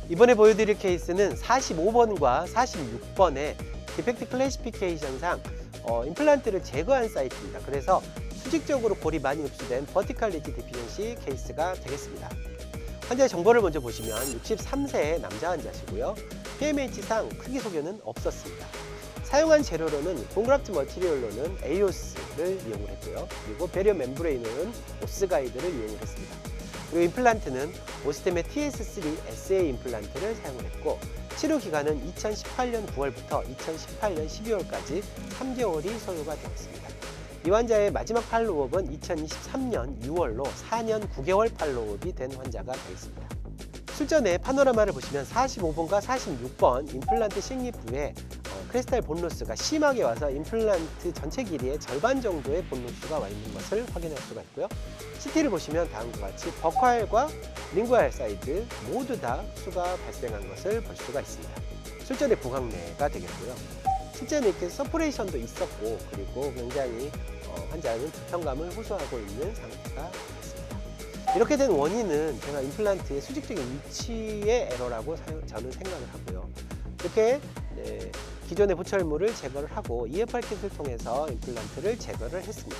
이번에 보여드릴 케이스는 45번과 46번의 디펙트 클래시피케이션상 임플란트를 제거한 사이트입니다. 그래서 수직적으로 골이 많이 흡수된 버티컬 리지 디피전시 케이스가 되겠습니다. 환자의 정보를 먼저 보시면 63세의 남자 환자시고요. PMH상 크기 소견은 없었습니다. 사용한 재료로는 콘그라프트 머티리얼로는 에이오스를 이용을 했고요. 그리고 배리어 멤브레인으로는 오스가이드를 이용을 했습니다. 그리고 임플란트는 오스템의 TS3 SA 임플란트를 사용을 했고, 치료 기간은 2018년 9월부터 2018년 12월까지 3개월이 소요가 되었습니다. 이 환자의 마지막 팔로우업은 2023년 6월로 4년 9개월 팔로우업이 된 환자가 되겠습니다. 술전의 파노라마를 보시면 45번과 46번 임플란트 식립 후에 크리스탈 본로스가 심하게 와서 임플란트 전체 길이의 절반 정도의 본로스가 와 있는 것을 확인할 수가 있고요. CT를 보시면 다음과 같이 버콰일과 링구알 사이드 모두 다 흡수가 발생한 것을 볼 수가 있습니다. 술전의 부각내가 되겠고요. 실제는 이렇게 서프레이션도 있었고, 그리고 굉장히 환자는 불편감을 호소하고 있는 상태가 되겠습니다. 이렇게 된 원인은 제가 임플란트의 수직적인 위치의 에러라고 저는 생각을 하고요. 이렇게 기존의 보철물을 제거를 하고 EFR 킷을 통해서 임플란트를 제거를 했습니다.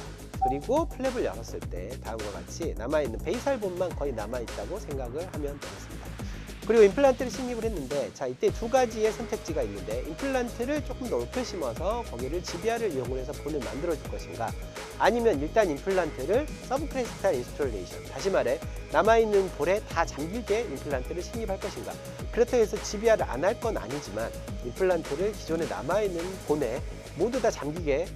그리고 플랩을 열었을 때 다음과 같이 남아있는 베이살본만 거의 남아있다고 생각을 하면 되겠습니다. 그리고 임플란트를 식립을 했는데, 자, 이때 두 가지의 선택지가 있는데, 임플란트를 조금 더 높여 심어서 거기를 GBR을 이용을 해서 본을 만들어 줄 것인가, 아니면 일단 임플란트를 서브크레스탈 인스톨레이션, 다시 말해 남아있는 볼에 다 잠기게 임플란트를 식립할 것인가. 그렇다고 해서 GBR을 안 할 건 아니지만 임플란트를 기존에 남아있는 본에 모두 다 잠기게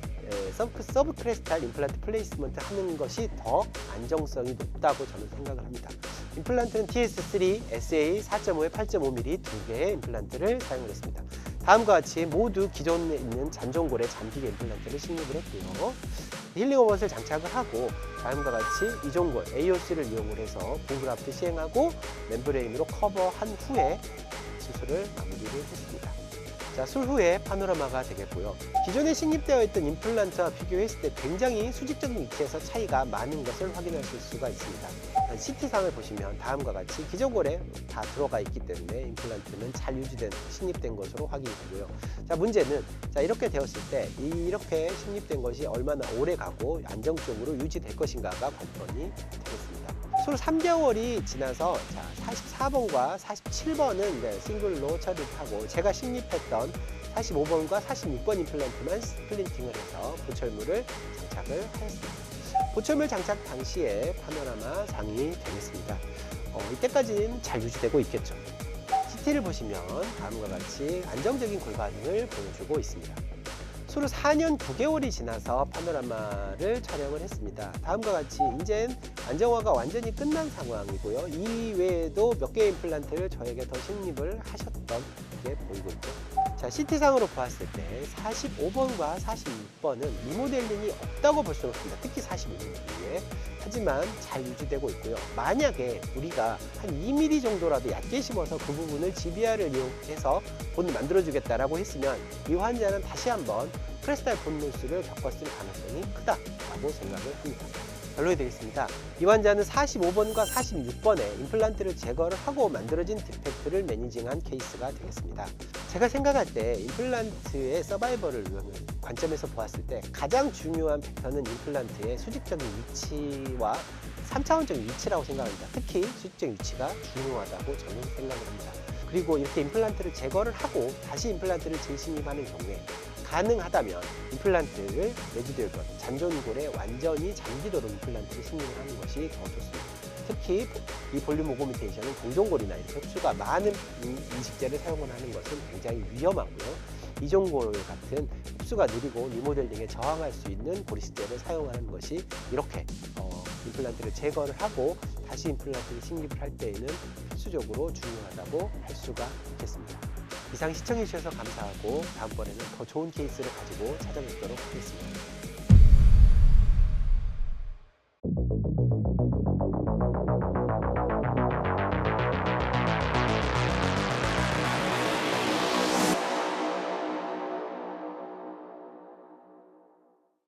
서브크레스탈 임플란트 플레이스먼트 하는 것이 더 안정성이 높다고 저는 생각을 합니다. 임플란트는 TS3, SA 4.5에 8.5mm 두 개의 임플란트를 사용을 했습니다. 다음과 같이 모두 기존에 있는 잔존골에 잠기게 임플란트를 식립을 했고요. 힐링오벗을 장착을 하고, 다음과 같이 이종골 AOC를 이용을 해서 본그라프트 시행하고 멤브레인으로 커버한 후에 수술을 마무리를 했습니다. 자, 술 후에 파노라마가 되겠고요. 기존에 식립되어 있던 임플란트와 비교했을 때 굉장히 수직적인 위치에서 차이가 많은 것을 확인하실 수가 있습니다. CT상을 보시면 다음과 같이 기존골에 다 들어가 있기 때문에 임플란트는 잘 유지된, 식립된 것으로 확인이 되고요. 자, 문제는 이렇게 되었을 때 이렇게 식립된 것이 얼마나 오래 가고 안정적으로 유지될 것인가가 관건이 되겠습니다. 술 3개월이 지나서 44번과 47번은 이제 싱글로 처리를 하고, 제가 식립했던 45번과 46번 임플란트만 스플린팅을 해서 보철물을 장착을 하였습니다. 보철물 장착 당시에 파노라마 상이 되겠습니다. 이때까지는 잘 유지되고 있겠죠. CT를 보시면 다음과 같이 안정적인 골 반응을 보여주고 있습니다. 수로 4년 9개월이 지나서 파노라마를 촬영을 했습니다. 다음과 같이 이젠 안정화가 완전히 끝난 상황이고요. 이 외에도 몇 개의 임플란트를 저에게 더 식립을 하셨던 게 보이고 있죠. 자, CT상으로 보았을 때 45번과 46번은 리모델링이 없다고 볼 수는 없습니다. 특히 45번에. 하지만 잘 유지되고 있고요. 만약에 우리가 한 2mm 정도라도 얕게 심어서 그 부분을 GBR을 이용해서 본을 만들어주겠다라고 했으면 이 환자는 다시 한번 크레스탈 본로스를 겪었을 가능성이 크다라고 생각을 합니다. 결론이 되겠습니다. 이 환자는 45번과 46번에 임플란트를 제거를 하고 만들어진 디펙트를 매니징한 케이스가 되겠습니다. 제가 생각할 때 임플란트의 서바이벌을 관점에서 보았을 때 가장 중요한 팩터는 임플란트의 수직적인 위치와 3차원적인 위치라고 생각합니다. 특히 수직적인 위치가 중요하다고 저는 생각을 합니다. 그리고 이렇게 임플란트를 제거를 하고 다시 임플란트를 재식립하는 경우에 가능하다면 임플란트를 레지듀얼 잔존골에 완전히 잠기도록 임플란트를 식립을 하는 것이 더 좋습니다. 특히 이 볼륨 오고미테이션은 동종골이나 이렇게 흡수가 많은 인식제를 사용을 하는 것은 굉장히 위험하고요. 이종골 같은 흡수가 느리고 리모델링에 저항할 수 있는 고리식제를 사용하는 것이 이렇게 임플란트를 제거를 하고 다시 임플란트를 식립을 할 때에는 필수적으로 중요하다고 할 수가 있겠습니다. 이상 시청해 주셔서 감사하고 다음번에는 더 좋은 케이스를 가지고 찾아뵙도록 하겠습니다.